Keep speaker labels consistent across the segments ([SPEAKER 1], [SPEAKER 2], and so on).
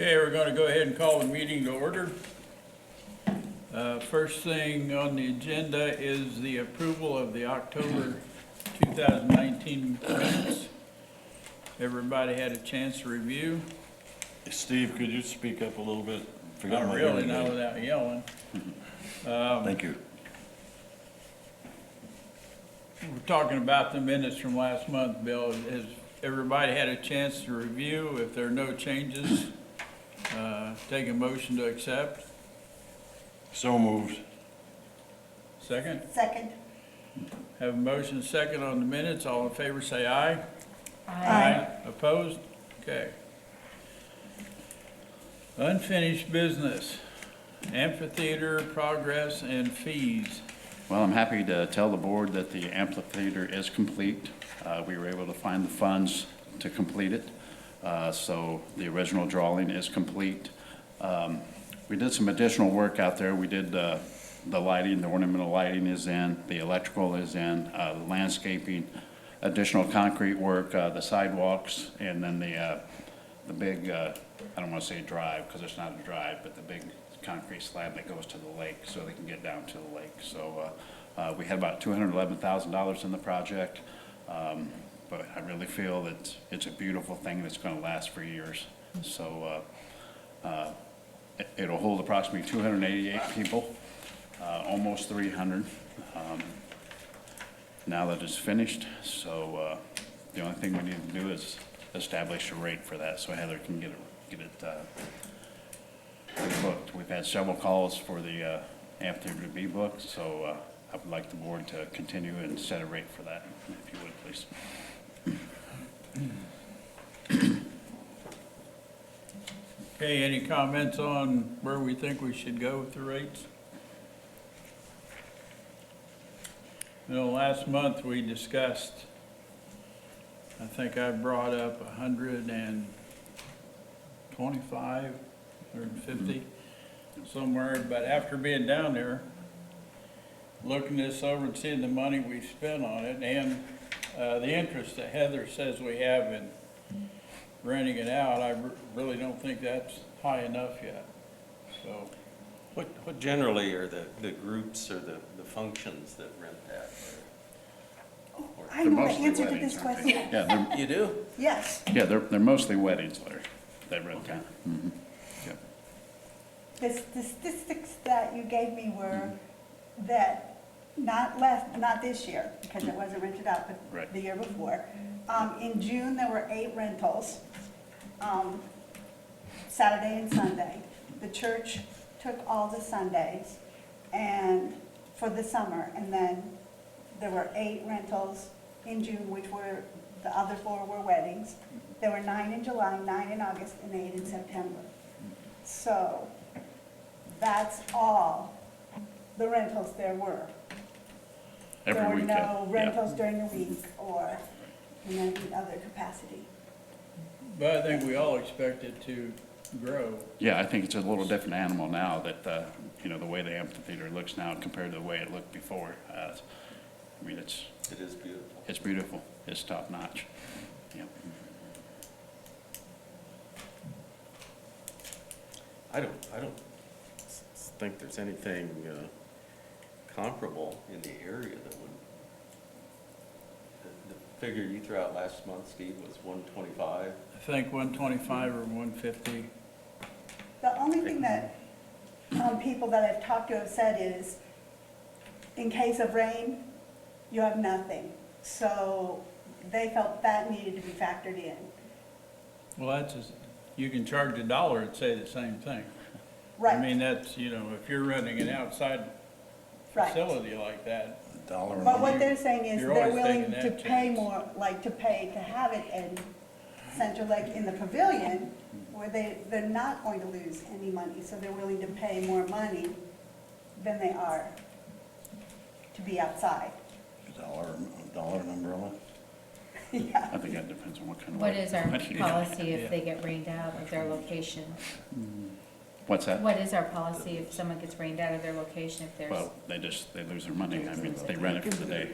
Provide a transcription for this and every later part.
[SPEAKER 1] Okay, we're going to go ahead and call the meeting to order. First thing on the agenda is the approval of the October 2019 minutes. Everybody had a chance to review.
[SPEAKER 2] Steve, could you speak up a little bit? Forgot
[SPEAKER 1] Not
[SPEAKER 2] my
[SPEAKER 1] really,
[SPEAKER 2] hearing
[SPEAKER 1] not
[SPEAKER 2] aid.
[SPEAKER 1] without yelling.
[SPEAKER 2] Thank you.
[SPEAKER 1] We're talking about the minutes from last month, Bill. Has everybody had a chance to review? If there are no changes, take a motion to accept.
[SPEAKER 2] So moved.
[SPEAKER 1] Second?
[SPEAKER 3] Second.
[SPEAKER 1] Have a motion second on the minutes. All in favor say aye.
[SPEAKER 3] Aye.
[SPEAKER 1] Opposed? Okay. Unfinished business, amphitheater progress and fees.
[SPEAKER 4] Well, I'm happy to tell the board that the amphitheater is complete. We were able to find the funds to complete it. So the original drawing is complete. We did some additional work out there. We did the lighting, the ornamental lighting is in, the electrical is in, the landscaping, additional concrete work, the sidewalks, and then the big, I don't want to say drive because it's not a drive, but the big concrete slab that goes to the lake so they can get down to the lake. So we had about $211,000 in the project, but I really feel that it's a beautiful thing that's going to last for years. So it'll hold approximately 288 people, almost 300 now that it's finished. So the only thing we need to do is establish a rate for that so Heather can get it booked. We've had several calls for the amphitheater to be booked, so I would like the board to continue and set a rate for that, if you would, please.
[SPEAKER 1] Okay, any comments on where we think we should go with the rates? You know, last month we discussed, I think I brought up 125, 150, somewhere, but after being down there, looking this over and seeing the money we spent on it and the interest that Heather says we have in renting it out, I really don't think that's high enough yet, so.
[SPEAKER 5] What generally are the groups or the functions that rent that?
[SPEAKER 3] I
[SPEAKER 4] They're
[SPEAKER 3] know the
[SPEAKER 4] mostly
[SPEAKER 3] answer to
[SPEAKER 4] weddings,
[SPEAKER 3] this
[SPEAKER 4] aren't they?
[SPEAKER 3] question.
[SPEAKER 4] Yeah,
[SPEAKER 5] You do?
[SPEAKER 3] Yes.
[SPEAKER 4] they're mostly weddings, Larry, that rent that. Mhm. Yep.
[SPEAKER 3] The statistics that you gave me were that not this year, because it wasn't rented out, but
[SPEAKER 4] Right.
[SPEAKER 3] the year before. In June, there were 8 rentals, Saturday and Sunday. The church took all the Sundays and for the summer, and then there were 8 rentals in June, which were, the other 4 were weddings. There were 9 in July, 9 in August, and 8 in September. So that's all the rentals there were.
[SPEAKER 4] Every weekend.
[SPEAKER 3] There were no
[SPEAKER 4] yeah.
[SPEAKER 3] rentals during the week or in any other capacity.
[SPEAKER 1] But I think we all expect it to grow.
[SPEAKER 4] Yeah, I think it's a little different animal now that, you know, the way the amphitheater looks now compared to the way it looked before. I mean,
[SPEAKER 5] It is beautiful.
[SPEAKER 4] it's beautiful, it's top notch. Yep.
[SPEAKER 5] I don't think there's anything comparable in the area that would, the figure you threw out last month, Steve, was 125.
[SPEAKER 1] I think 125 or 150.
[SPEAKER 3] The only thing that people that I've talked to have said is, in case of rain, you have nothing. So they felt that needed to be factored in.
[SPEAKER 1] Well, that's, you can charge $1 and say the same thing.
[SPEAKER 3] Right.
[SPEAKER 1] I mean, that's, you know, if you're running an outside
[SPEAKER 3] Right.
[SPEAKER 1] facility like that,
[SPEAKER 2] $1
[SPEAKER 3] But what
[SPEAKER 2] amount.
[SPEAKER 3] they're saying is
[SPEAKER 1] You're
[SPEAKER 3] they're
[SPEAKER 1] always
[SPEAKER 3] willing
[SPEAKER 1] taking
[SPEAKER 3] to
[SPEAKER 1] that
[SPEAKER 3] pay
[SPEAKER 1] chance.
[SPEAKER 3] more, like to pay to have it in Central Lake in the pavilion, where they're not going to lose any money, so they're willing to pay more money than they are to be outside.
[SPEAKER 2] $1 an umbrella?
[SPEAKER 3] Yeah.
[SPEAKER 4] I think that depends on what kind of.
[SPEAKER 6] What is our
[SPEAKER 4] wedding.
[SPEAKER 6] policy
[SPEAKER 1] Yeah.
[SPEAKER 6] if they get rained out of their location?
[SPEAKER 4] What's that?
[SPEAKER 6] What is our policy if someone gets rained out of their location, if there's,
[SPEAKER 4] Well, they lose their money. I mean, they rent it for the day.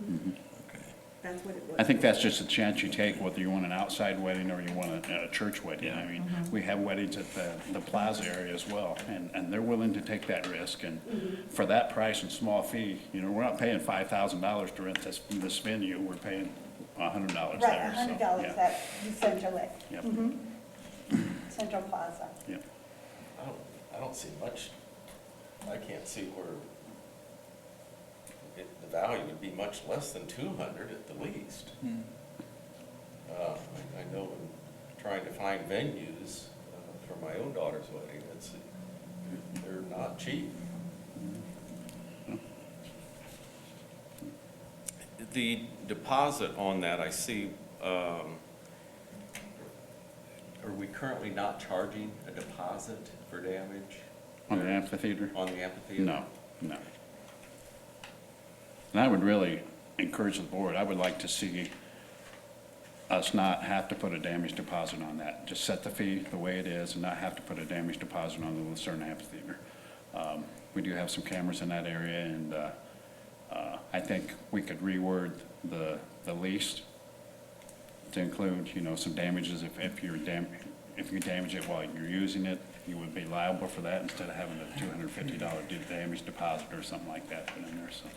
[SPEAKER 4] Mhm.
[SPEAKER 2] Okay.
[SPEAKER 3] That's what it was.
[SPEAKER 4] I think that's just a chance you take, whether you want an outside wedding or you want a church wedding. I mean, we have weddings at the plaza area as well, and they're willing to take that risk. And for that price and small fee, you know, we're not paying $5,000 to rent this venue, we're paying $100
[SPEAKER 3] Right,
[SPEAKER 4] there. so,
[SPEAKER 3] $100
[SPEAKER 4] yeah.
[SPEAKER 3] at the Central,
[SPEAKER 4] Yep,
[SPEAKER 3] Central Plaza.
[SPEAKER 4] yep.
[SPEAKER 5] I don't see much, I can't see where the value would be much less than 200 at the least. I know in trying to find venues for my own daughter's wedding, they're not cheap. The deposit on that, I see, are we currently not charging a deposit for damage?
[SPEAKER 4] On the amphitheater?
[SPEAKER 5] On the amphitheater?
[SPEAKER 4] No, no. And I would really encourage the board, I would like to see us not have to put a damage deposit on that. Just set the fee the way it is and not have to put a damage deposit on the Lucerne Amphitheater. We do have some cameras in that area, and I think we could reword the lease to include, you know, some damages. If you damage it while you're using it, you would be liable for that instead of having a $250 damage deposit or something like that put in there, so.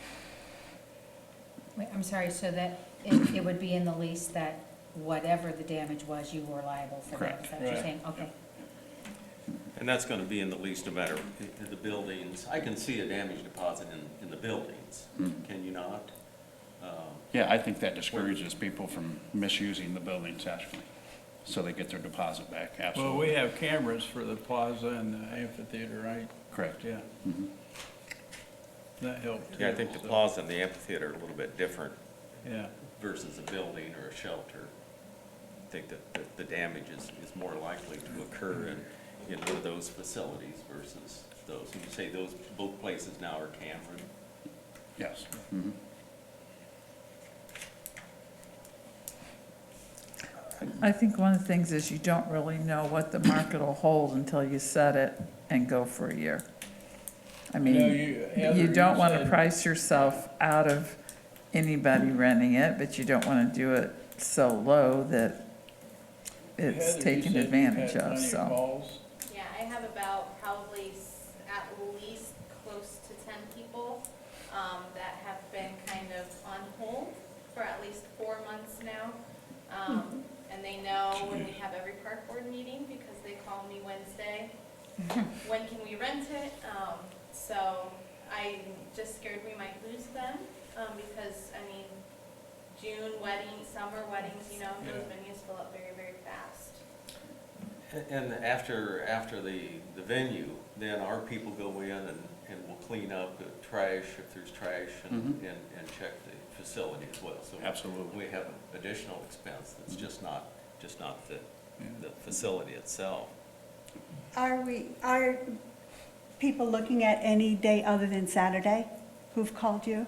[SPEAKER 6] Wait, I'm sorry, so that it would be in the lease that whatever the damage was, you were liable for that?
[SPEAKER 4] Correct.
[SPEAKER 6] Is that what you're
[SPEAKER 1] Right.
[SPEAKER 6] saying? Okay.
[SPEAKER 5] And that's gonna be in the lease no matter the buildings. I can see a damage deposit in the buildings, can you not?
[SPEAKER 4] Yeah, I think that discourages people from misusing the buildings, actually, so they get their deposit back,
[SPEAKER 1] Well,
[SPEAKER 4] absolutely.
[SPEAKER 1] we have cameras for the plaza and the amphitheater, right?
[SPEAKER 4] Correct.
[SPEAKER 1] Yeah.
[SPEAKER 4] Mhm.
[SPEAKER 1] That helped too.
[SPEAKER 5] Yeah, I think the
[SPEAKER 1] so,
[SPEAKER 5] plaza and the amphitheater are a little bit different
[SPEAKER 1] Yeah,
[SPEAKER 5] versus a building or a shelter. I think that the damage is more likely to occur in one of those facilities versus those. And you say those, both places now are Cameron?
[SPEAKER 4] Yes. Mhm.
[SPEAKER 7] I think one of the things is you don't really know what the market will hold until you set it and go for a year. I
[SPEAKER 1] No,
[SPEAKER 7] mean,
[SPEAKER 1] Heather,
[SPEAKER 7] you don't want to
[SPEAKER 1] said-
[SPEAKER 7] price yourself out of anybody renting it, but you don't want to do it so low that it's
[SPEAKER 1] Heather, you
[SPEAKER 7] taken
[SPEAKER 1] said you've
[SPEAKER 7] advantage
[SPEAKER 1] had
[SPEAKER 7] of,
[SPEAKER 1] plenty
[SPEAKER 7] so.
[SPEAKER 1] calls.
[SPEAKER 8] Yeah, I have about probably at least close to 10 people that have been kind of on hold for at least 4 months now. And they know when we have every park board meeting because they call me Wednesday. When can we rent it? So I'm just scared we might lose them because, I mean, June weddings, summer weddings, you know, those venues fill up very, very fast.
[SPEAKER 5] And after the venue, then our people go in and will clean up the trash, if there's trash, and check the facility as well. So
[SPEAKER 4] Absolutely.
[SPEAKER 5] we have an additional expense that's just not the facility itself.
[SPEAKER 3] Are people looking at any day other than Saturday who've called you?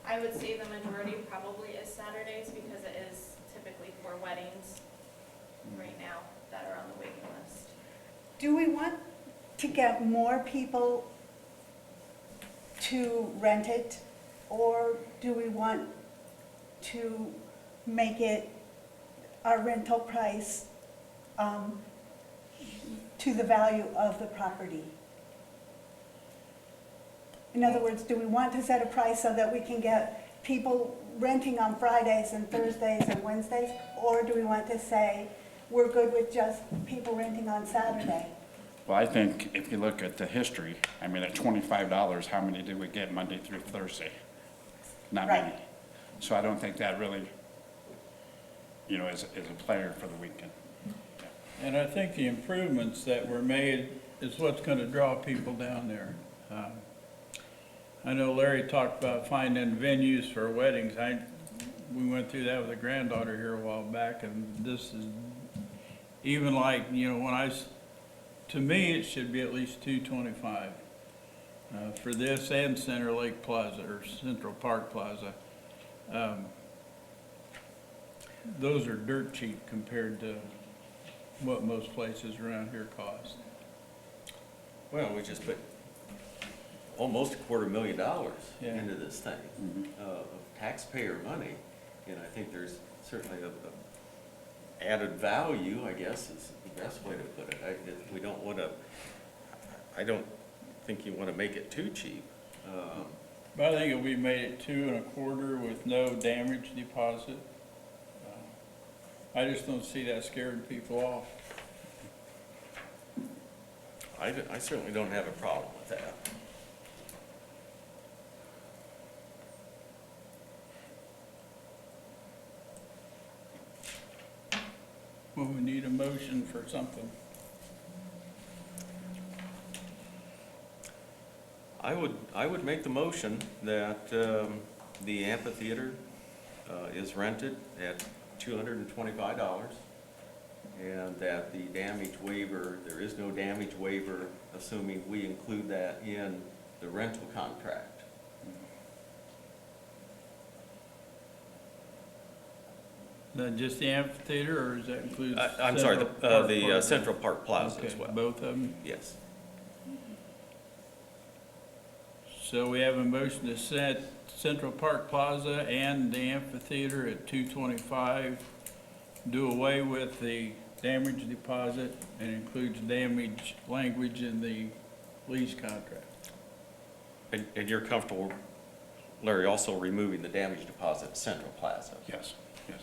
[SPEAKER 8] I would say the majority probably is Saturdays because it is typically for weddings right now that are on the waiting list.
[SPEAKER 3] Do we want to get more people to rent it? Or do we want to make it our rental price to the value of the property? In other words, do we want to set a price so that we can get people renting on Fridays and Thursdays and Wednesdays? Or do we want to say, we're good with just people renting on Saturday?
[SPEAKER 4] Well, I think if you look at the history, I mean, at $25, how many did we get Monday through Thursday? Not many.
[SPEAKER 3] Right.
[SPEAKER 4] So I don't think that really, you know, is a player for the weekend.
[SPEAKER 1] And I think the improvements that were made is what's gonna draw people down there. I know Larry talked about finding venues for weddings. We went through that with a granddaughter here a while back, and this is, even like, you know, to me, it should be at least $225 for this and Center Lake Plaza, or Central Park Plaza. Those are dirt cheap compared to what most places around here cost.
[SPEAKER 5] Well, we just put almost $250,000
[SPEAKER 1] Yeah.
[SPEAKER 5] into this thing of taxpayer money. And I think there's certainly a added value, I guess, is the best way to put it. We don't want to, I don't think you want to make it too cheap.
[SPEAKER 1] But I think if we made it 2.25 with no damage deposit, I just don't see that scaring people off.
[SPEAKER 5] I certainly don't have a problem with that.
[SPEAKER 1] Well, we need a motion for something.
[SPEAKER 5] I would make the motion that the amphitheater is rented at $225, and that the damage waiver, there is no damage waiver, assuming we include that in the rental contract.
[SPEAKER 1] Is that just the amphitheater, or does that include?
[SPEAKER 5] I'm sorry,
[SPEAKER 1] Central Park
[SPEAKER 5] the
[SPEAKER 1] Plaza?
[SPEAKER 5] Central Park Plaza as
[SPEAKER 1] Okay,
[SPEAKER 5] well.
[SPEAKER 1] both of them.
[SPEAKER 5] Yes.
[SPEAKER 1] So we have a motion to set Central Park Plaza and the amphitheater at $225, do away with the damage deposit, and includes damage language in the lease contract.
[SPEAKER 5] And you're comfortable, Larry, also removing the damage deposit at Central Plaza?
[SPEAKER 4] Yes, yes.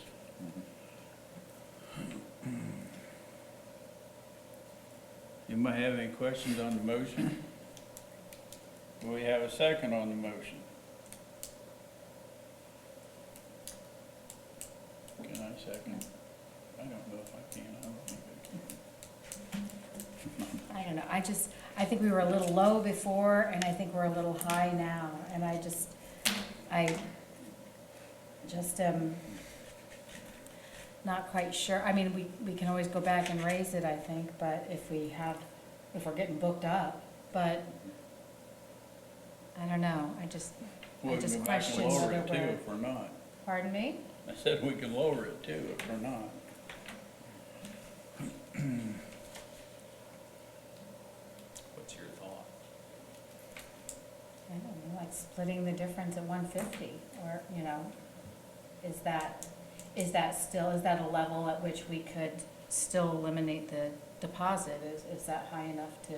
[SPEAKER 1] You might have any questions on the motion? Do we have a second on the motion? Can I second? I don't know if I can, I don't think I can.
[SPEAKER 6] I don't know, I think we were a little low before, and I think we're a little high now, and I just am not quite sure. I mean, we can always go back and raise it, I think, but if we're getting booked up, but I don't know, I just
[SPEAKER 1] We can go back and
[SPEAKER 6] question
[SPEAKER 1] lower
[SPEAKER 6] whether
[SPEAKER 1] it too
[SPEAKER 6] we're,
[SPEAKER 1] if we're not.
[SPEAKER 6] pardon me?
[SPEAKER 1] I said we can lower it too if we're not.
[SPEAKER 5] What's your thought?
[SPEAKER 6] I don't know, like splitting the difference at 150, or, you know, is that a level at which we could still eliminate the deposit? Is that high enough to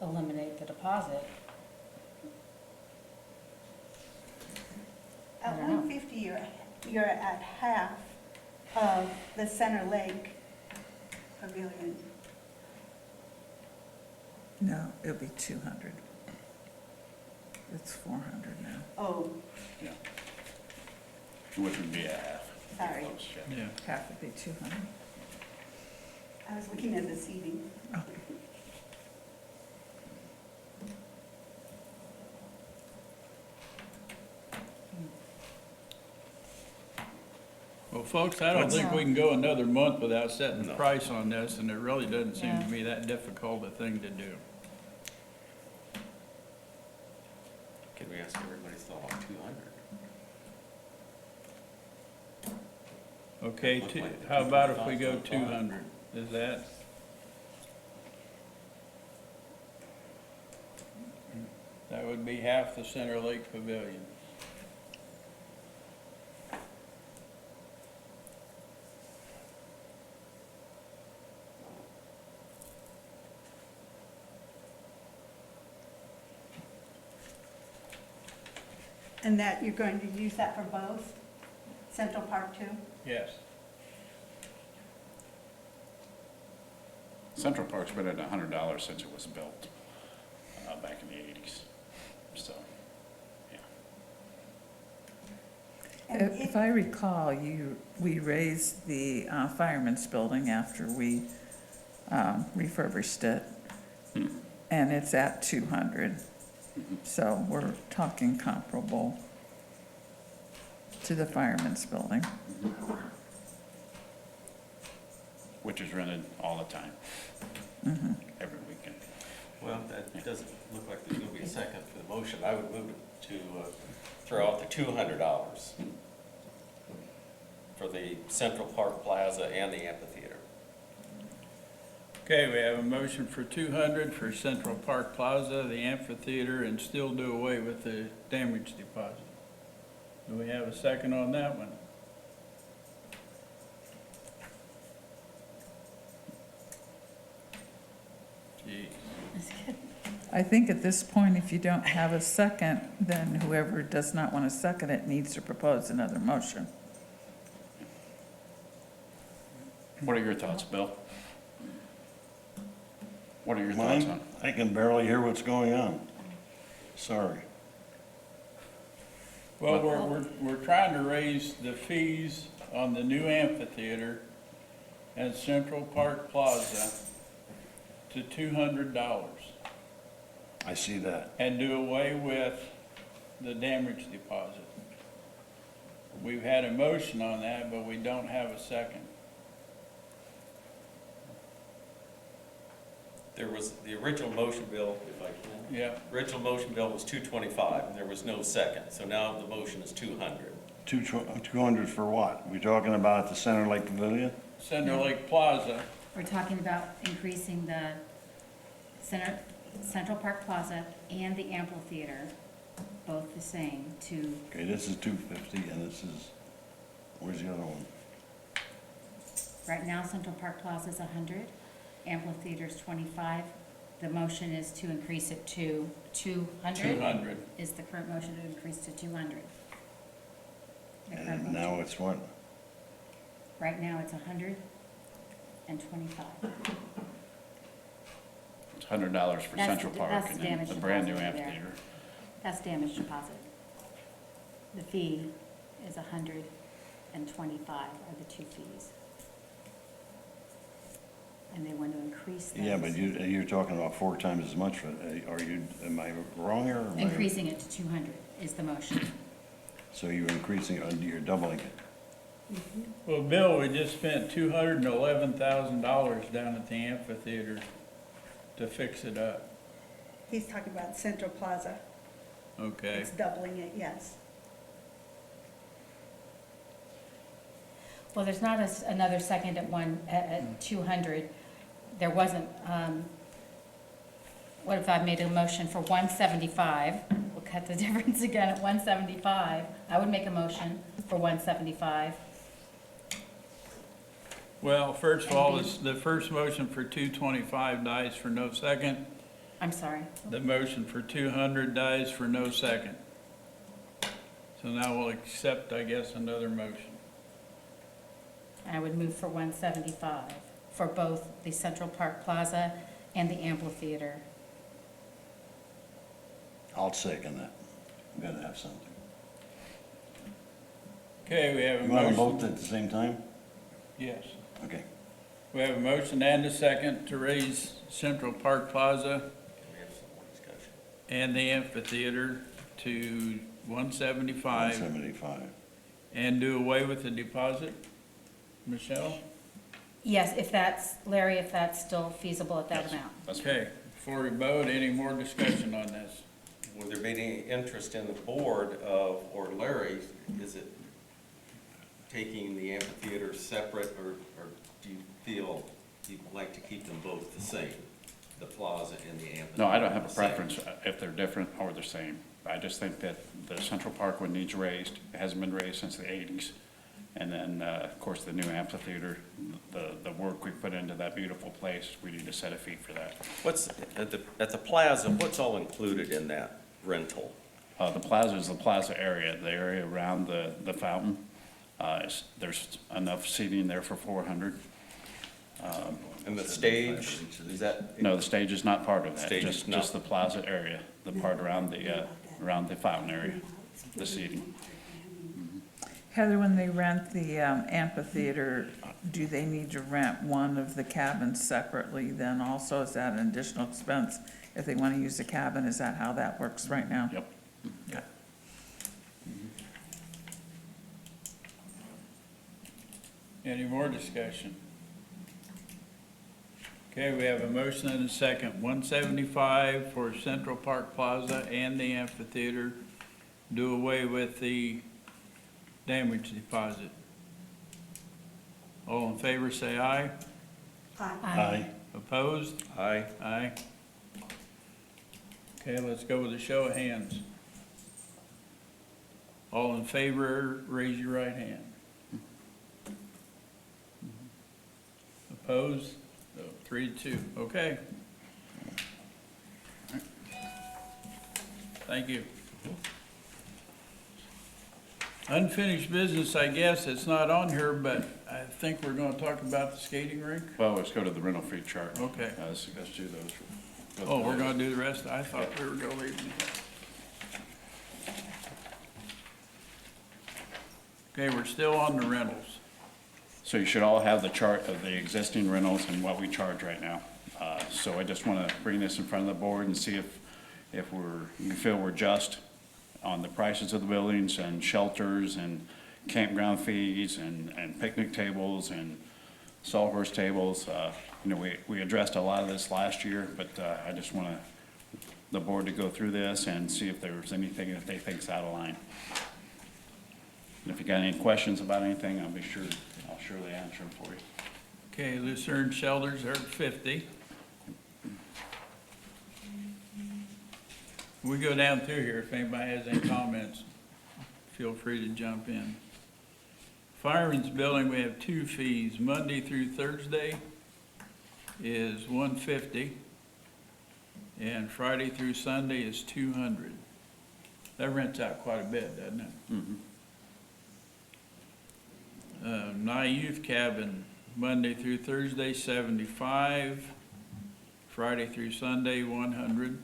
[SPEAKER 6] eliminate the deposit? I
[SPEAKER 3] At
[SPEAKER 6] don't know.
[SPEAKER 3] 150, you're at half of the Center Lake Pavilion.
[SPEAKER 7] No, it'll be 200. It's 400 now.
[SPEAKER 3] Oh,
[SPEAKER 4] Yeah. Which would be a half.
[SPEAKER 3] Sorry.
[SPEAKER 4] Close, yeah.
[SPEAKER 1] Yeah.
[SPEAKER 7] Half would be 200.
[SPEAKER 3] I was looking at the seating.
[SPEAKER 7] Oh.
[SPEAKER 1] Well, folks, I don't think we can go another month without setting the
[SPEAKER 5] No.
[SPEAKER 1] price on this, and it really doesn't seem
[SPEAKER 6] Yeah.
[SPEAKER 1] to me that difficult a thing to do.
[SPEAKER 5] Can we ask everybody's thought on 200?
[SPEAKER 1] Okay,
[SPEAKER 5] Look like the
[SPEAKER 1] how about if we go
[SPEAKER 5] 2,500?
[SPEAKER 1] 200? Is that? That would be half the Center Lake Pavilion.
[SPEAKER 3] And that you're going to use that for both? Central Park too?
[SPEAKER 1] Yes.
[SPEAKER 4] Central Park's been at $100 since it was built, back in the 80s, so, yeah.
[SPEAKER 3] And
[SPEAKER 7] If I recall, we raised the fireman's building after we refurbished it, and it's at 200. So we're talking comparable to the fireman's building.
[SPEAKER 4] Which is rented all the time, every weekend.
[SPEAKER 5] Well, that doesn't look like there's going to be a second for the motion. I would move to throw out the $200 for the Central Park Plaza and the amphitheater.
[SPEAKER 1] Okay, we have a motion for 200 for Central Park Plaza, the amphitheater, and still do away with the damage deposit. Do we have a second on that one? Geez.
[SPEAKER 7] I think at this point, if you don't have a second, then whoever does not want to second it needs to propose another motion.
[SPEAKER 4] What are your thoughts, Bill? What are your thoughts on
[SPEAKER 2] Mine,
[SPEAKER 4] it?
[SPEAKER 2] I can barely hear what's going on. Sorry.
[SPEAKER 1] Well, we're trying to raise the fees on the new amphitheater at Central Park Plaza to $200
[SPEAKER 2] I see that.
[SPEAKER 1] and do away with the damage deposit. We've had a motion on that, but we don't have a second.
[SPEAKER 5] There was, the original motion bill, if I can.
[SPEAKER 1] Yeah,
[SPEAKER 5] Original motion bill was 225, and there was no second, so now the motion is 200.
[SPEAKER 2] 200 for what? We talking about at the Center Lake Pavilion?
[SPEAKER 1] Center Lake Plaza,
[SPEAKER 6] We're talking about increasing the Central Park Plaza and the amphitheater, both the same, to,
[SPEAKER 2] Okay, this is 250 and this is, where's the other one?
[SPEAKER 6] right now, Central Park Plaza is 100, amphitheater's 25. The motion is to increase it to 200?
[SPEAKER 1] 200.
[SPEAKER 6] Is the current motion to increase to 200? The current
[SPEAKER 2] And
[SPEAKER 6] motion.
[SPEAKER 2] now it's what?
[SPEAKER 6] Right now, it's 125.
[SPEAKER 4] It's $100 for
[SPEAKER 6] That's
[SPEAKER 4] Central
[SPEAKER 6] the-
[SPEAKER 4] Park
[SPEAKER 6] that's
[SPEAKER 4] and
[SPEAKER 6] the
[SPEAKER 4] then
[SPEAKER 6] damage
[SPEAKER 4] the brand-new
[SPEAKER 6] deposit there.
[SPEAKER 4] amphitheater.
[SPEAKER 6] That's damage deposit. The fee is 125 are the two fees. And they want to increase those.
[SPEAKER 2] Yeah, but you're talking about 4 times as much. Are you, am I wrong here? or am I-
[SPEAKER 6] Increasing it to 200 is the motion.
[SPEAKER 2] So you're increasing, you're doubling it.
[SPEAKER 1] Well, Bill, we just spent $211,000 down at the amphitheater to fix it up.
[SPEAKER 3] He's talking about Central Plaza.
[SPEAKER 1] Okay,
[SPEAKER 3] It's doubling it, yes.
[SPEAKER 6] Well, there's not another second at 200. There wasn't, what if I made a motion for 175? We'll cut the difference again at 175. I would make a motion for 175.
[SPEAKER 1] well, first of all, the first motion for 225 dies for no second.
[SPEAKER 6] I'm sorry.
[SPEAKER 1] The motion for 200 dies for no second. So now we'll accept, I guess, another motion.
[SPEAKER 6] I would move for 175 for both the Central Park Plaza and the amphitheater.
[SPEAKER 2] I'll second that. I'm gonna have something.
[SPEAKER 1] Okay, we have a
[SPEAKER 2] You want them both
[SPEAKER 1] motion.
[SPEAKER 2] at the same time?
[SPEAKER 1] Yes.
[SPEAKER 2] Okay.
[SPEAKER 1] We have a motion and a second to raise Central Park Plaza
[SPEAKER 5] Can we have some more discussion?
[SPEAKER 1] and the amphitheater to 175
[SPEAKER 2] 175.
[SPEAKER 1] and do away with the deposit. Michelle?
[SPEAKER 6] Yes, if that's, Larry, if that's still feasible at that
[SPEAKER 4] Yes.
[SPEAKER 6] amount.
[SPEAKER 4] That's
[SPEAKER 1] Okay, before we vote, any more discussion on this?
[SPEAKER 5] Would there be any interest in the board of, or Larry, is it taking the amphitheater separate, or do you feel you'd like to keep them both the same? The plaza and the amphitheater?
[SPEAKER 4] No, I don't have a
[SPEAKER 5] the same?
[SPEAKER 4] preference if they're different or the same. I just think that the Central Park one needs raised. It hasn't been raised since the 80s. And then, of course, the new amphitheater, the work we put into that beautiful place, we need to set a fee for that.
[SPEAKER 5] What's, at the plaza, what's all included in that rental?
[SPEAKER 4] The plaza is the plaza area, the area around the fountain. There's enough seating there for 400.
[SPEAKER 5] And the stage, is that?
[SPEAKER 4] No, the stage is not part of that.
[SPEAKER 5] Stage is
[SPEAKER 4] Just
[SPEAKER 5] not.
[SPEAKER 4] the plaza area, the part around the fountain area, the seating.
[SPEAKER 7] Heather, when they rent the amphitheater, do they need to rent one of the cabins separately then also? Is that an additional expense? If they want to use the cabin, is that how that works right now?
[SPEAKER 4] Yep.
[SPEAKER 7] Okay.
[SPEAKER 1] Any more discussion? Okay, we have a motion and a second, 175 for Central Park Plaza and the amphitheater. Do away with the damage deposit. All in favor, say aye.
[SPEAKER 2] Aye.
[SPEAKER 1] Opposed?
[SPEAKER 5] Aye.
[SPEAKER 1] Aye. Okay, let's go with a show of hands. All in favor, raise your right hand. Opposed? 3-2, okay. Thank you. Unfinished business, I guess, it's not on here, but I think we're gonna talk about the skating rink.
[SPEAKER 4] Well, let's go to the rental fee chart.
[SPEAKER 1] Okay.
[SPEAKER 4] Let's do those.
[SPEAKER 1] Oh, we're gonna do the rest? I thought we were gonna leave them. Okay, we're still on the rentals.
[SPEAKER 4] So you should all have the chart of the existing rentals and what we charge right now. So I just want to bring this in front of the board and see if you feel we're just on the prices of the buildings and shelters and campground fees and picnic tables and sawhorse tables. You know, we addressed a lot of this last year, but I just want the board to go through this and see if there's anything that they think's out of line. And if you got any questions about anything, I'll surely answer them for you.
[SPEAKER 1] Okay, Lucerne shelters are at 50. We go down through here, if anybody has any comments, feel free to jump in. Fireman's building, we have 2 fees, Monday through Thursday is $150, and Friday through Sunday is $200. That rents out quite a bit, doesn't it? Nye Youth Cabin, Monday through Thursday, 75, Friday through Sunday, 100.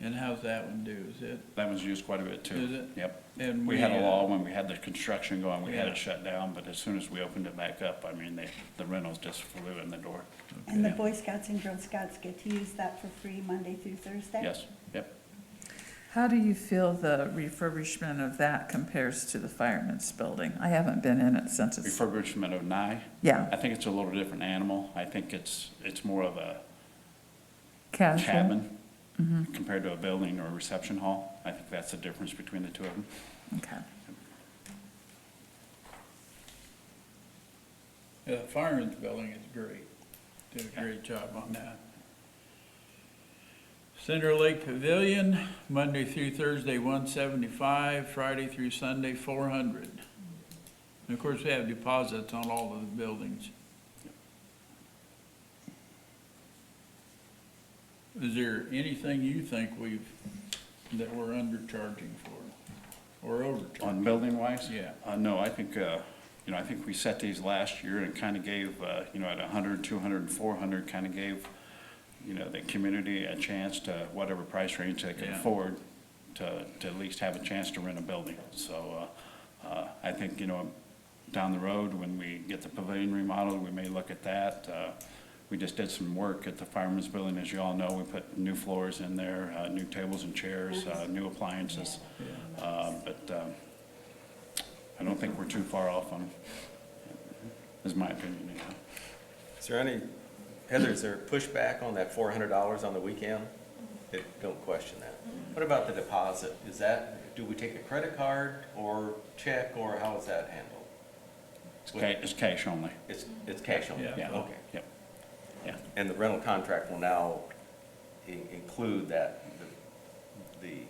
[SPEAKER 1] And how's that one do? Is it,
[SPEAKER 4] That was used quite a bit too.
[SPEAKER 1] Is it?
[SPEAKER 4] Yep.
[SPEAKER 1] and
[SPEAKER 4] We had a law when we had the construction going, we had
[SPEAKER 1] Yeah.
[SPEAKER 4] it shut down, but as soon as we opened it back up, I mean, the rentals just flew in the door.
[SPEAKER 3] And the
[SPEAKER 1] Okay.
[SPEAKER 3] Boy Scouts and Girl Scouts get to use that for free Monday through Thursday?
[SPEAKER 4] Yes, yep.
[SPEAKER 7] How do you feel the refurbishment of that compares to the fireman's building? I haven't been in it since it's,
[SPEAKER 4] Refurbishment of Nye,
[SPEAKER 7] yeah,
[SPEAKER 4] I think it's a little different animal. I think it's more of a
[SPEAKER 7] casual.
[SPEAKER 4] cabin compared to a building or a reception hall. I think that's the difference between the two of them.
[SPEAKER 7] Okay.
[SPEAKER 1] The fireman's building is great. Did a great job on that. Cinder Lake Pavilion, Monday through Thursday, 175, Friday through Sunday, 400. And of course, we have deposits on all of the buildings. Is there anything you think that we're undercharging for, or overcharging?
[SPEAKER 4] On building wise?
[SPEAKER 1] Yeah.
[SPEAKER 4] No, I think, I think we set these last year and kind of gave, at 100, 200, and 400, kind of gave, the community a chance to, whatever price range they could
[SPEAKER 1] Yeah.
[SPEAKER 4] afford, to at least have a chance to rent a building. So, I think, down the road, when we get the pavilion remodeled, we may look at that. We just did some work at the fireman's building, as you all know. We put new floors in there, new tables and chairs, new appliances. But I don't think we're too far off on, is my opinion, anyhow.
[SPEAKER 5] Is there any, Heather, is there pushback on that $400 on the weekend? Don't question that. What about the deposit? Do we take a credit card or check, or how is that handled?
[SPEAKER 4] It's cash only.
[SPEAKER 5] It's cash only?
[SPEAKER 1] Yeah.
[SPEAKER 4] Yeah.
[SPEAKER 5] Okay.
[SPEAKER 4] Yep. Yeah.
[SPEAKER 5] And the rental contract will now include that, the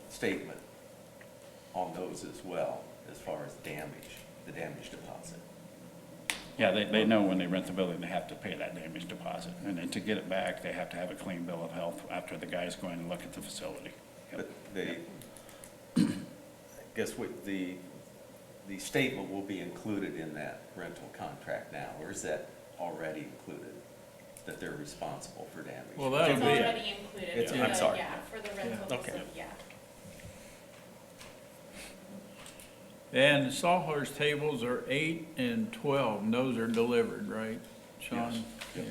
[SPEAKER 5] statement on those as well, as far as the damage deposit.
[SPEAKER 4] Yeah, they know when they rent the building, they have to pay that damage deposit. And then to get it back, they have to have a clean bill of health after the guys go in and look at the facility. Yep.
[SPEAKER 5] But I guess with the statement will be included in that rental contract now, or is that already included, that they're responsible for damage?
[SPEAKER 1] Well, that'll
[SPEAKER 8] It's
[SPEAKER 1] be,
[SPEAKER 8] already included,
[SPEAKER 5] It's-
[SPEAKER 8] for
[SPEAKER 5] I'm
[SPEAKER 8] the-
[SPEAKER 5] sorry.
[SPEAKER 8] yeah, for the rental,
[SPEAKER 5] Okay.
[SPEAKER 8] so, yeah.
[SPEAKER 1] and the sawhorse tables are 8 and 12, and those are delivered, right, Sean?
[SPEAKER 4] Yes.
[SPEAKER 1] Yeah.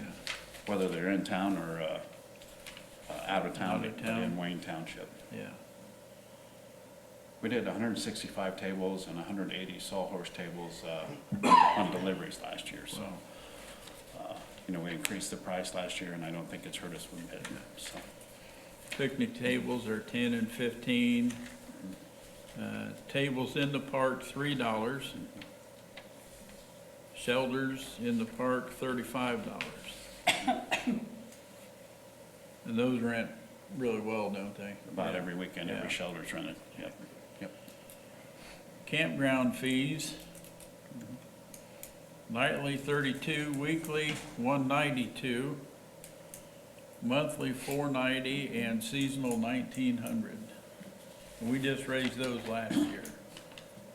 [SPEAKER 4] Whether they're in town or out of town,
[SPEAKER 1] Out of
[SPEAKER 4] but
[SPEAKER 1] town.
[SPEAKER 4] in Wayne Township.
[SPEAKER 1] Yeah.
[SPEAKER 4] We did 165 tables and 180 sawhorse tables on deliveries last year, so.
[SPEAKER 1] Wow.
[SPEAKER 4] We increased the price last year, and I don't think it's hurt us one bit, so.
[SPEAKER 1] Picnic tables are 10 and 15. Tables in the park, $3. Shelters in the park, $35. And those rent really well, don't they?
[SPEAKER 4] About every weekend,
[SPEAKER 1] Yeah.
[SPEAKER 4] every shelter's rented, yep, yep.
[SPEAKER 1] Campground fees. Nightly 32, weekly 192. monthly $490 and seasonal $1,900. And we just raised those last year.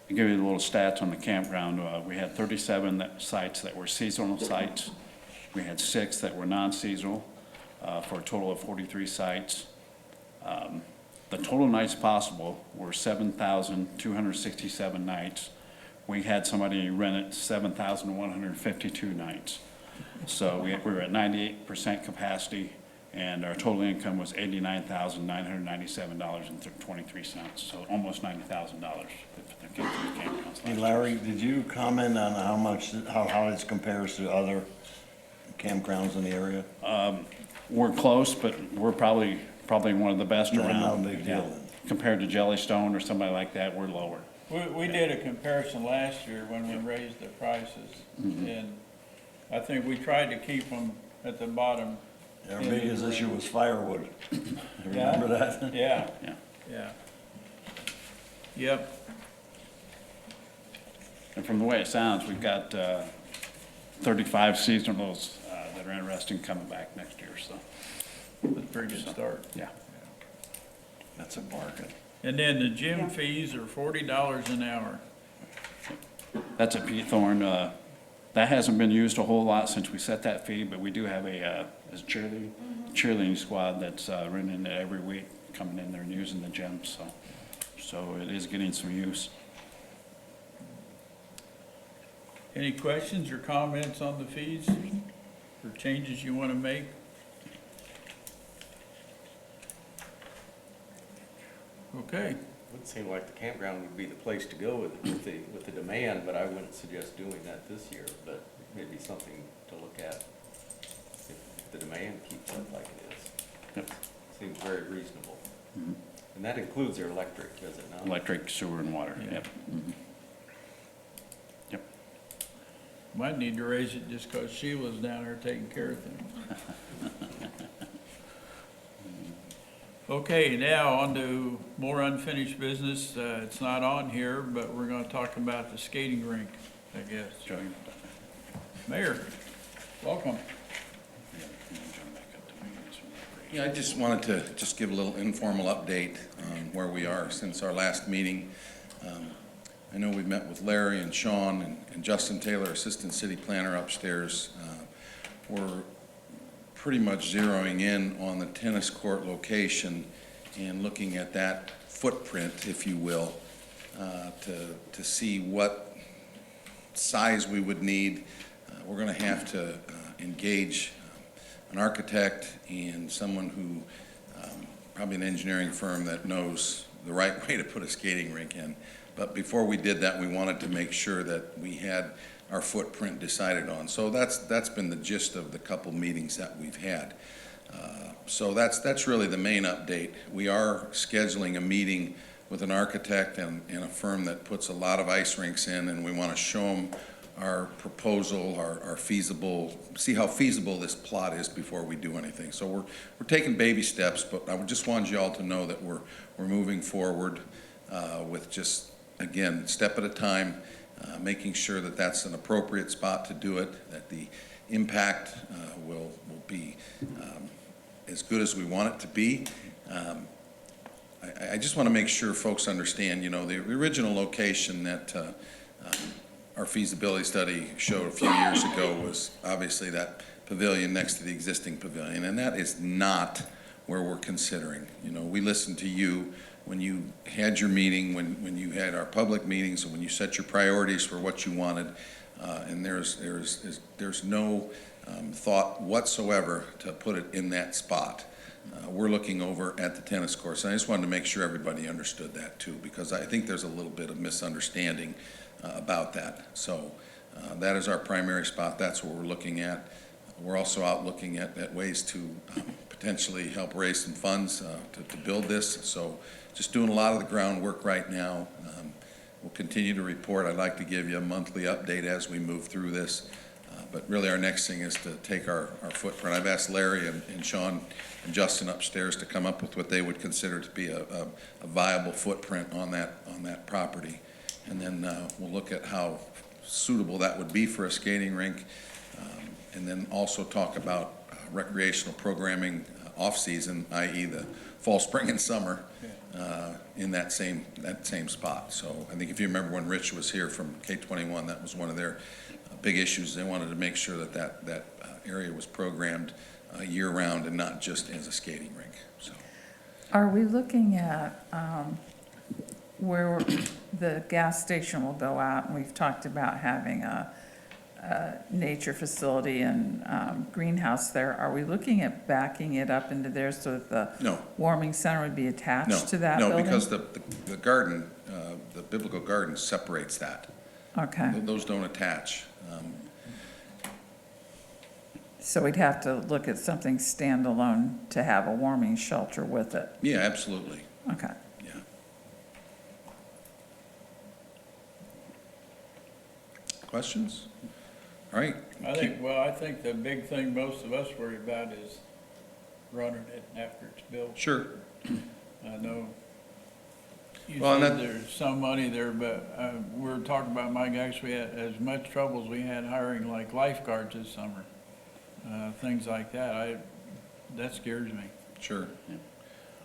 [SPEAKER 4] To give you a little stats on the campground, we had 37 sites that were seasonal sites. We had 6 that were non-seasonal, for a total of 43 sites. The total nights possible were 7,267 nights. We had somebody rent it 7,152 nights. So we were at 98% capacity, and our total income was $89,997.23, so almost $90,000 that came from the campgrounds.
[SPEAKER 2] Hey Larry, did you comment on how this compares to other campgrounds in the area?
[SPEAKER 4] We're close, but we're probably one of the best
[SPEAKER 2] Not
[SPEAKER 4] around.
[SPEAKER 2] a big deal
[SPEAKER 4] Yeah.
[SPEAKER 2] then.
[SPEAKER 4] Compared to Jellystone or somebody like that, we're lower.
[SPEAKER 1] We did a comparison last year when we raised the prices, and I think we tried to keep them at the bottom.
[SPEAKER 2] Our biggest issue was firewood. Remember that?
[SPEAKER 1] Yeah,
[SPEAKER 4] Yeah.
[SPEAKER 1] yeah. Yep,
[SPEAKER 4] And from the way it sounds, we've got 35 seasonals that are interested in coming back next year, so,
[SPEAKER 1] that's a pretty good start.
[SPEAKER 4] yeah.
[SPEAKER 2] That's a bargain.
[SPEAKER 1] And then the
[SPEAKER 3] Yeah.
[SPEAKER 1] gym fees are $40 an hour.
[SPEAKER 4] That's a Pete Thorne. That hasn't been used a whole lot since we set that fee, but we do have a cheerleading squad that's running it every week, coming in there and using the gym, so it is getting some use.
[SPEAKER 1] Any questions or comments on the fees or changes you want to make? Okay,
[SPEAKER 5] Would seem like the campground would be the place to go with the demand, but I wouldn't suggest doing that this year, but maybe something to look at if the demand keeps up like it is.
[SPEAKER 4] Yep.
[SPEAKER 5] Seems very reasonable.
[SPEAKER 4] Mhm.
[SPEAKER 5] And that includes their electric, does it not?
[SPEAKER 4] Electric, sewer, and water,
[SPEAKER 1] Yeah.
[SPEAKER 4] yep. Mhm. Yep.
[SPEAKER 1] might need to raise it just because Sheila's down there taking care of things. Okay, now on to more unfinished business. It's not on here, but we're gonna talk about the skating rink, I guess.
[SPEAKER 4] Joe, you-
[SPEAKER 1] Mayor, welcome.
[SPEAKER 4] yeah, you can jump back up to my hands.
[SPEAKER 9] Yeah, I just wanted to just give a little informal update on where we are since our last meeting. I know we've met with Larry and Sean and Justin Taylor, Assistant City Planner upstairs. We're pretty much zeroing in on the tennis court location and looking at that footprint, if you will, to see what size we would need. We're going to have to engage an architect and someone who, probably an engineering firm that knows the right way to put a skating rink in. But before we did that, we wanted to make sure that we had our footprint decided on. So that's been the gist of the couple meetings that we've had. So that's really the main update. We are scheduling a meeting with an architect and a firm that puts a lot of ice rinks in, and we want to show them our proposal, our feasible, see how feasible this plot is before we do anything. So we're taking baby steps, but I just wanted you all to know that we're moving forward with just, again, step at a time, making sure that that's an appropriate spot to do it, that the impact will be as good as we want it to be. I just want to make sure folks understand, you know, the original location that our feasibility study showed a few years ago was obviously that pavilion next to the existing pavilion, and that is not where we're considering. You know, we listened to you when you had your meeting, when you had our public meetings, and when you set your priorities for what you wanted, and there's no thought whatsoever to put it in that spot. We're looking over at the tennis courts, and I just wanted to make sure everybody understood that too, because I think there's a little bit of misunderstanding about that. So that is our primary spot. That's what we're looking at. We're also out looking at ways to potentially help raise some funds to build this. So just doing a lot of the groundwork right now. We'll continue to report. I'd like to give you a monthly update as we move through this. But really our next thing is to take our footprint. I've asked Larry and Sean and Justin upstairs to come up with what they would consider to be a viable footprint on that property. And then we'll look at how suitable that would be for a skating rink. And then also talk about recreational programming off-season, i.e. the fall, spring, and summer, in that same spot. So I think if you remember when Rich was here from K-21, that was one of their big issues. They wanted to make sure that area was programmed year-round and not just as a skating rink, so.
[SPEAKER 7] Are we looking at where the gas station will go out? And we've talked about having a nature facility and greenhouse there. Are we looking at backing it up into there so that the
[SPEAKER 9] No.
[SPEAKER 7] warming center would be
[SPEAKER 9] No,
[SPEAKER 7] attached to that building?
[SPEAKER 9] no, because the garden, the biblical garden separates that.
[SPEAKER 7] Okay,
[SPEAKER 9] Those don't attach.
[SPEAKER 7] so we'd have to look at something standalone to have a warming shelter with it.
[SPEAKER 9] Yeah, absolutely,
[SPEAKER 7] Okay.
[SPEAKER 9] yeah. Questions? All right.
[SPEAKER 1] I think the big thing most of us worry about is running it after it's built.
[SPEAKER 9] Sure.
[SPEAKER 1] I know you
[SPEAKER 9] Well, and
[SPEAKER 1] said
[SPEAKER 9] that-
[SPEAKER 1] there's some money there, but we were talking about, my gosh, we had as much trouble as we had hiring like lifeguards this summer. Things like that, that scares me.
[SPEAKER 9] Sure.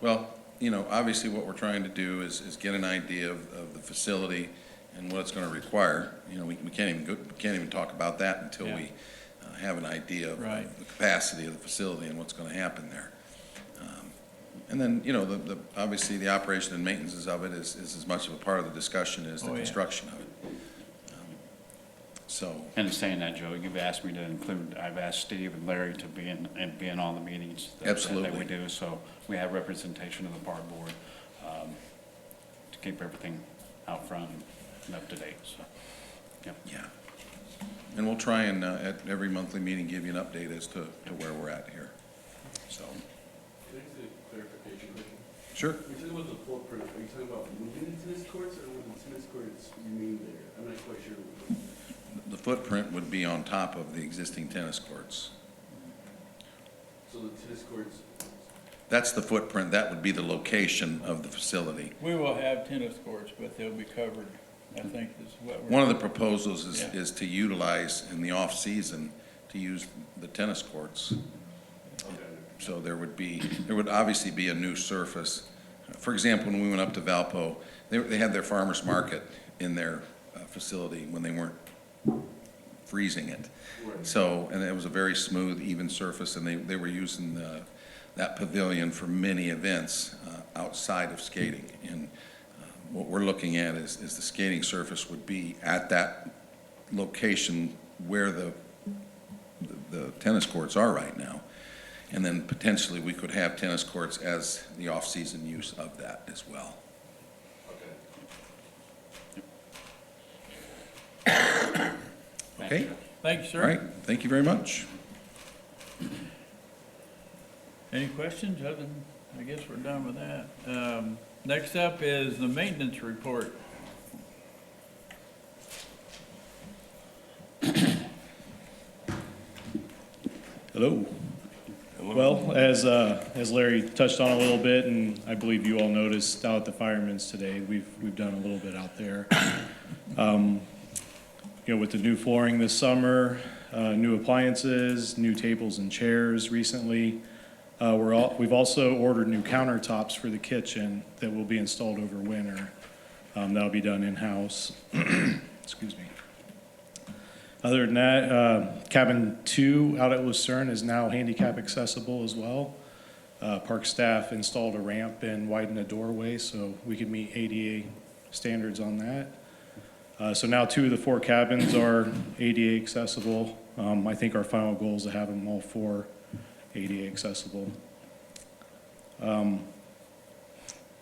[SPEAKER 9] Well, you know, obviously what we're trying to do is get an idea of the facility and what it's going to require. You know, we can't even talk about that until
[SPEAKER 1] Yeah.
[SPEAKER 9] we have an idea of
[SPEAKER 1] Right.
[SPEAKER 9] the capacity of the facility and what's going to happen there. And then, you know, obviously the operation and maintenance of it is as much of a part of the discussion as the
[SPEAKER 1] Oh, yeah.
[SPEAKER 9] construction of it. So,
[SPEAKER 4] And in saying that, Joe, you've asked me to include, I've asked Steve and Larry to be in all the meetings that we
[SPEAKER 9] Absolutely.
[SPEAKER 4] do, so we have representation of the park board, to keep everything out front and up to date, so, yep.
[SPEAKER 9] yeah. And we'll try and, at every monthly meeting, give you an update as to where we're at here, so.
[SPEAKER 10] Can I ask a clarification question?
[SPEAKER 9] Sure.
[SPEAKER 10] When you're talking about the footprint, are you talking about moving the tennis courts or will the tennis courts remain there? I'm not quite sure.
[SPEAKER 9] The footprint would be on top of the existing tennis courts.
[SPEAKER 10] So the tennis courts,
[SPEAKER 9] That's the footprint, that would be the location of the facility.
[SPEAKER 1] We will have tennis courts, but they'll be covered, I think is what we're.
[SPEAKER 9] One of the proposals
[SPEAKER 1] Yeah.
[SPEAKER 9] is to utilize in the off-season, to use the tennis courts. So there would obviously be a new surface. For example, when we went up to Valpo, they had their farmer's market in their facility when they weren't freezing it. So, and it was a very smooth, even surface, and they were using that pavilion for many events outside of skating. And what we're looking at is the skating surface would be at that location where the tennis courts are right now. And then potentially we could have tennis courts as the off-season use of that as well. Okay,
[SPEAKER 1] Thank you,
[SPEAKER 9] all
[SPEAKER 1] sir.
[SPEAKER 9] right, thank you very much.
[SPEAKER 1] Any questions? Other than, I guess we're done with that. Next up is the maintenance report.
[SPEAKER 11] Hello. Well, as Larry touched on a little bit, and I believe you all noticed out at the Fireman's today, we've done a little bit out there. You know, with the new flooring this summer, new appliances, new tables and chairs recently. We've also ordered new countertops for the kitchen that will be installed over winter. That'll be done in-house. Excuse me. Other than that, cabin 2 out at Lucerne is now handicap accessible as well. Park staff installed a ramp and widened a doorway so we could meet ADA standards on that. So now 2 of the 4 cabins are ADA accessible. I think our final goal is to have them all 4 ADA accessible.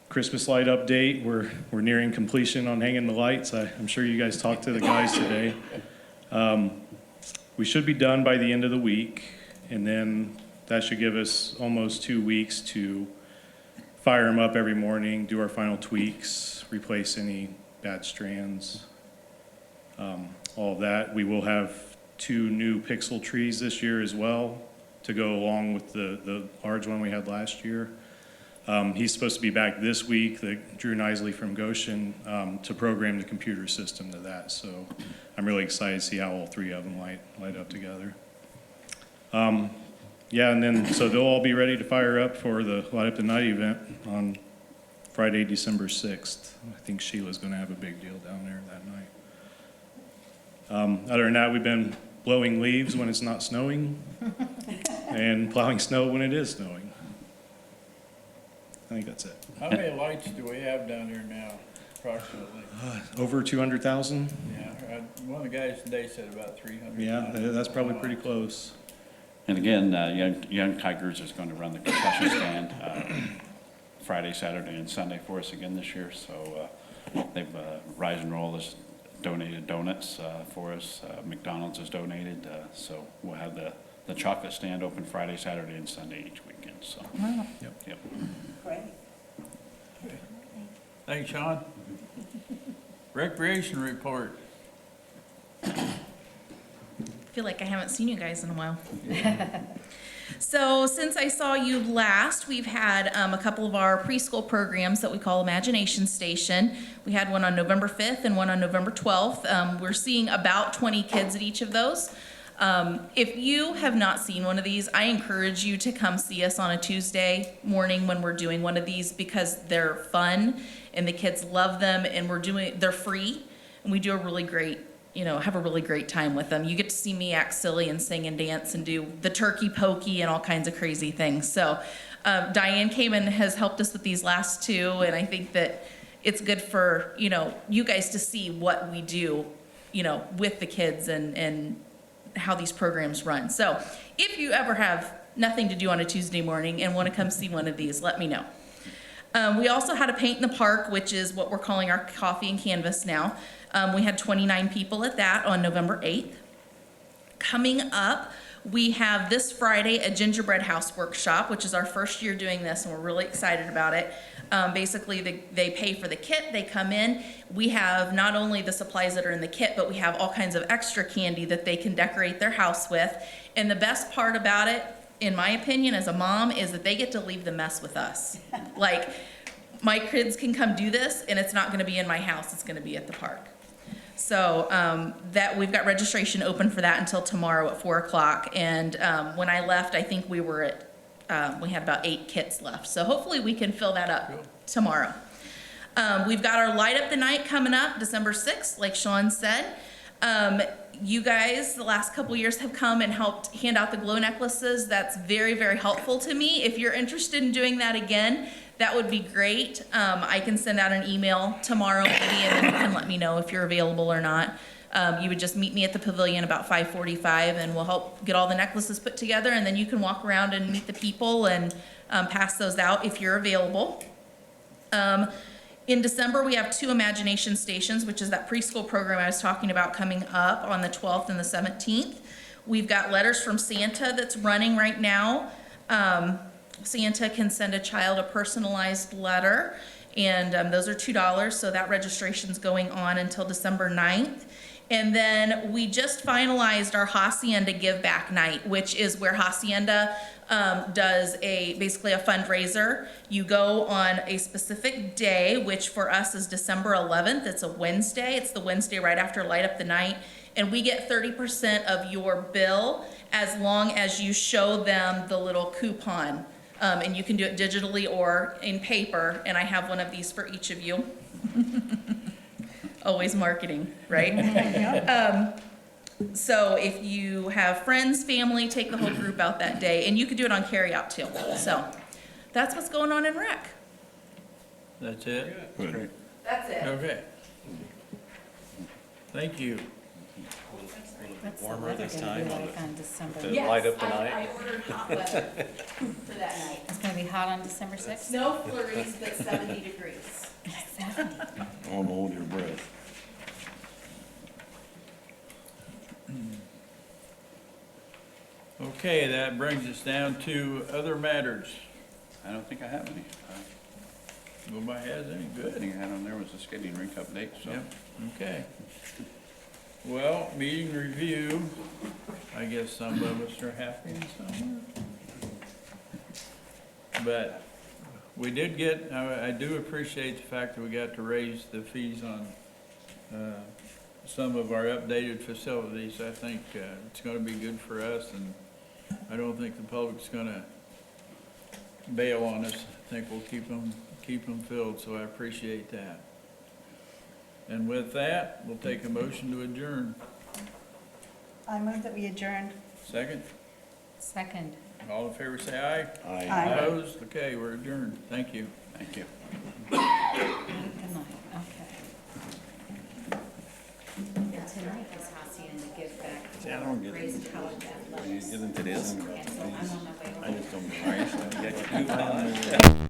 [SPEAKER 11] Christmas light update, we're nearing completion on hanging the lights. I'm sure you guys talked to the guys today. We should be done by the end of the week, and then that should give us almost 2 weeks to fire them up every morning, do our final tweaks, replace any bad strands, all of that. We will have 2 new pixel trees this year as well to go along with the large one we had last year. He's supposed to be back this week, Drew Nisley from Goshen, to program the computer system to that. So I'm really excited to see how all 3 of them light up together. Yeah, and then, so they'll all be ready to fire up for the Light Up the Night event on Friday, December 6th. I think Sheila's gonna have a big deal down there that night. Other than that, we've been blowing leaves when it's not snowing and plowing snow when it is snowing. I think that's it.
[SPEAKER 1] How many lights do we have down there now, approximately?
[SPEAKER 11] Over 200,000?
[SPEAKER 1] Yeah, one of the guys today said about 300.
[SPEAKER 11] Yeah, that's probably pretty close.
[SPEAKER 4] And again, Young Tigers is going to run the concession stand Friday, Saturday, and Sunday for us again this year. So they've, Rise and Roll has donated donuts for us. McDonald's has donated. So we'll have the chocolate stand open Friday, Saturday, and Sunday each weekend. So,
[SPEAKER 7] Wow.
[SPEAKER 4] yep.
[SPEAKER 3] Great.
[SPEAKER 1] Thanks, Sean. Recreation report.
[SPEAKER 12] Feel like I haven't seen you guys in a while. So since I saw you last, we've had a couple of our preschool programs that we call Imagination Station. We had one on November 5th and one on November 12th. We're seeing about 20 kids at each of those. If you have not seen one of these, I encourage you to come see us on a Tuesday morning when we're doing one of these, because they're fun and the kids love them, and they're free, and we do a really great, have a really great time with them. You get to see me act silly and sing and dance and do the turkey pokey and all kinds of crazy things. So Diane came and has helped us with these last two, and I think that it's good for, you guys to see what we do, with the kids and how these programs run. So if you ever have nothing to do on a Tuesday morning and want to come see one of these, let me know. We also had a paint in the park, which is what we're calling our coffee and canvas now. We had 29 people at that on November 8th. Coming up, we have this Friday a gingerbread house workshop, which is our first year doing this, and we're really excited about it. Basically, they pay for the kit, they come in. We have not only the supplies that are in the kit, but we have all kinds of extra candy that they can decorate their house with. And the best part about it, in my opinion, as a mom, is that they get to leave the mess with us. Like, my kids can come do this, and it's not gonna be in my house, it's gonna be at the park. So that we've got registration open for that until tomorrow at 4 o'clock. And when I left, I think we were at, we had about 8 kits left. So hopefully we can fill that up tomorrow. We've got our Light Up the Night coming up December 6th, like Sean said. You guys, the last couple years, have come and helped hand out the glow necklaces. That's very, very helpful to me. If you're interested in doing that again, that would be great. I can send out an email tomorrow maybe, and then you can let me know if you're available or not. You would just meet me at the pavilion about 5:45, and we'll help get all the necklaces put together, and then you can walk around and meet the people and pass those out if you're available. In December, we have 2 Imagination Stations, which is that preschool program I was talking about, coming up on the 12th and the 17th. We've got Letters from Santa that's running right now. Santa can send a child a personalized letter, and those are $2, so that registration's going on until December 9th. And then we just finalized our Hacienda Give Back Night, which is where Hacienda does basically a fundraiser. You go on a specific day, which for us is December 11th. It's a Wednesday. It's the Wednesday right after Light Up the Night. And we get 30% of your bill as long as you show them the little coupon. And you can do it digitally or in paper, and I have one of these for each of you. Always marketing, right? So if you have friends, family, take the whole group out that day, and you could do it on carryout too. So that's what's going on in rec.
[SPEAKER 1] That's it?
[SPEAKER 2] Good.
[SPEAKER 12] That's it.
[SPEAKER 1] Okay. Thank you.
[SPEAKER 6] What's the
[SPEAKER 5] Warmer
[SPEAKER 6] weather
[SPEAKER 5] this
[SPEAKER 6] gonna be
[SPEAKER 5] time on
[SPEAKER 6] like on December?
[SPEAKER 5] the- Light up the
[SPEAKER 12] Yes,
[SPEAKER 5] night.
[SPEAKER 12] I ordered hot weather for that night.
[SPEAKER 6] It's gonna be hot on December 6th?
[SPEAKER 12] No flurries, but 70 degrees.
[SPEAKER 6] 70.
[SPEAKER 2] Don't hold your breath.
[SPEAKER 1] Okay, that brings us down to other matters.
[SPEAKER 4] I don't think I have any.
[SPEAKER 1] Nobody has any?
[SPEAKER 4] The
[SPEAKER 1] Good.
[SPEAKER 4] thing I had on there was a skating rink update, so.
[SPEAKER 1] Yep, okay. Well, meeting review, I guess some of us are happy and some aren't. But we did get, I do appreciate the fact that we got to raise the fees on some of our updated facilities. I think it's gonna be good for us, and I don't think the public's gonna bail on us. I think we'll keep them filled, so I appreciate that. And with that, we'll take a motion to adjourn.
[SPEAKER 3] I move that we adjourn.
[SPEAKER 1] Second?
[SPEAKER 6] Second.
[SPEAKER 1] All in favor, say aye.
[SPEAKER 3] Aye.
[SPEAKER 1] Opposed? Okay, we're adjourned. Thank you.
[SPEAKER 4] Thank you.
[SPEAKER 6] Good night, okay. And tonight is Hacienda Give Back
[SPEAKER 2] See, I don't
[SPEAKER 6] for
[SPEAKER 2] get
[SPEAKER 6] Grace
[SPEAKER 2] it.
[SPEAKER 6] College Athletics.
[SPEAKER 5] Get into this.
[SPEAKER 6] And so I'm on my way over.
[SPEAKER 2] I just don't.
[SPEAKER 5] Yeah, you do.